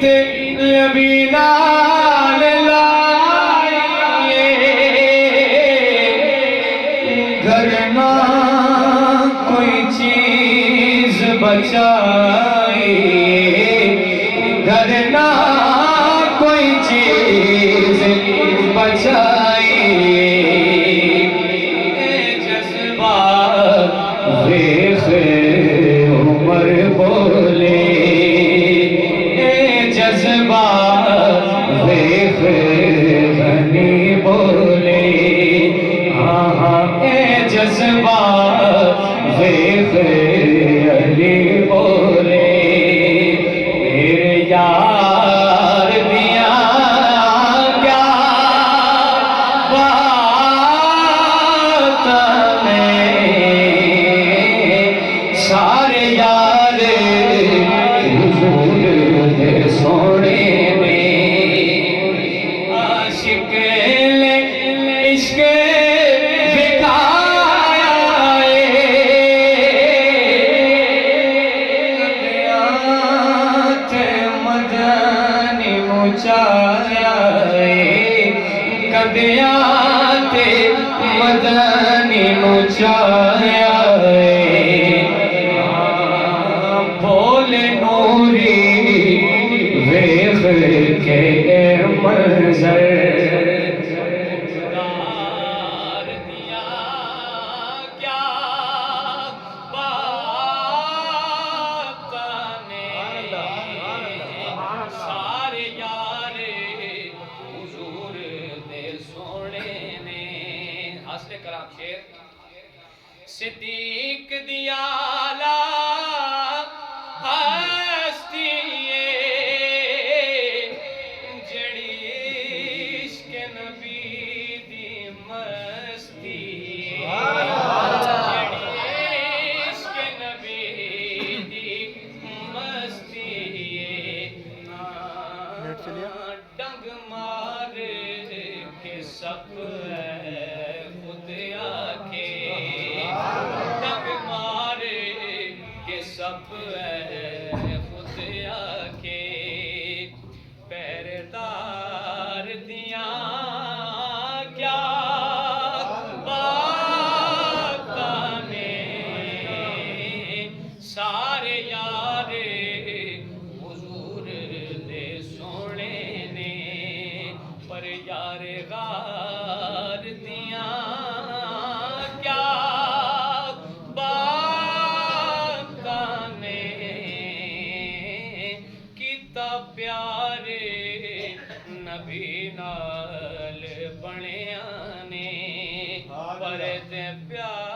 تے نبی نال لائیے گھر نہ کوئی چیز بچائی گھر نہ کوئی چیز بچائی جذبات ویخ عمر بولے جذبات ویخ غنی بولے ہاں ہاں جذبات ویخ علی بولے میرے یار دیا کیا بات میں سارے یار حضور دے سونے میں عاشق نے عشق بکایا قدیات مدنی مچایا قدیات مدنی مچایا بولے نوری ویخ کے منظر دار دیا کیا بات نے سارے یار حضور دے سونے نے حاصل کرام شیر صدیق دیا لا ہستی جڑی عشق نبی دی مستی جڑی عشق نبی دی مستی ڈنگ مار کے سب خود آکے ڈنگ مار کے سب خود آکے پہرےدار دیاں کیا باتاں نے سارے یار حضور دے سونے نے پر یار غار دیاں کیا باتاں نے کیتا پیار نبی نال بنیا نے پر تے پیار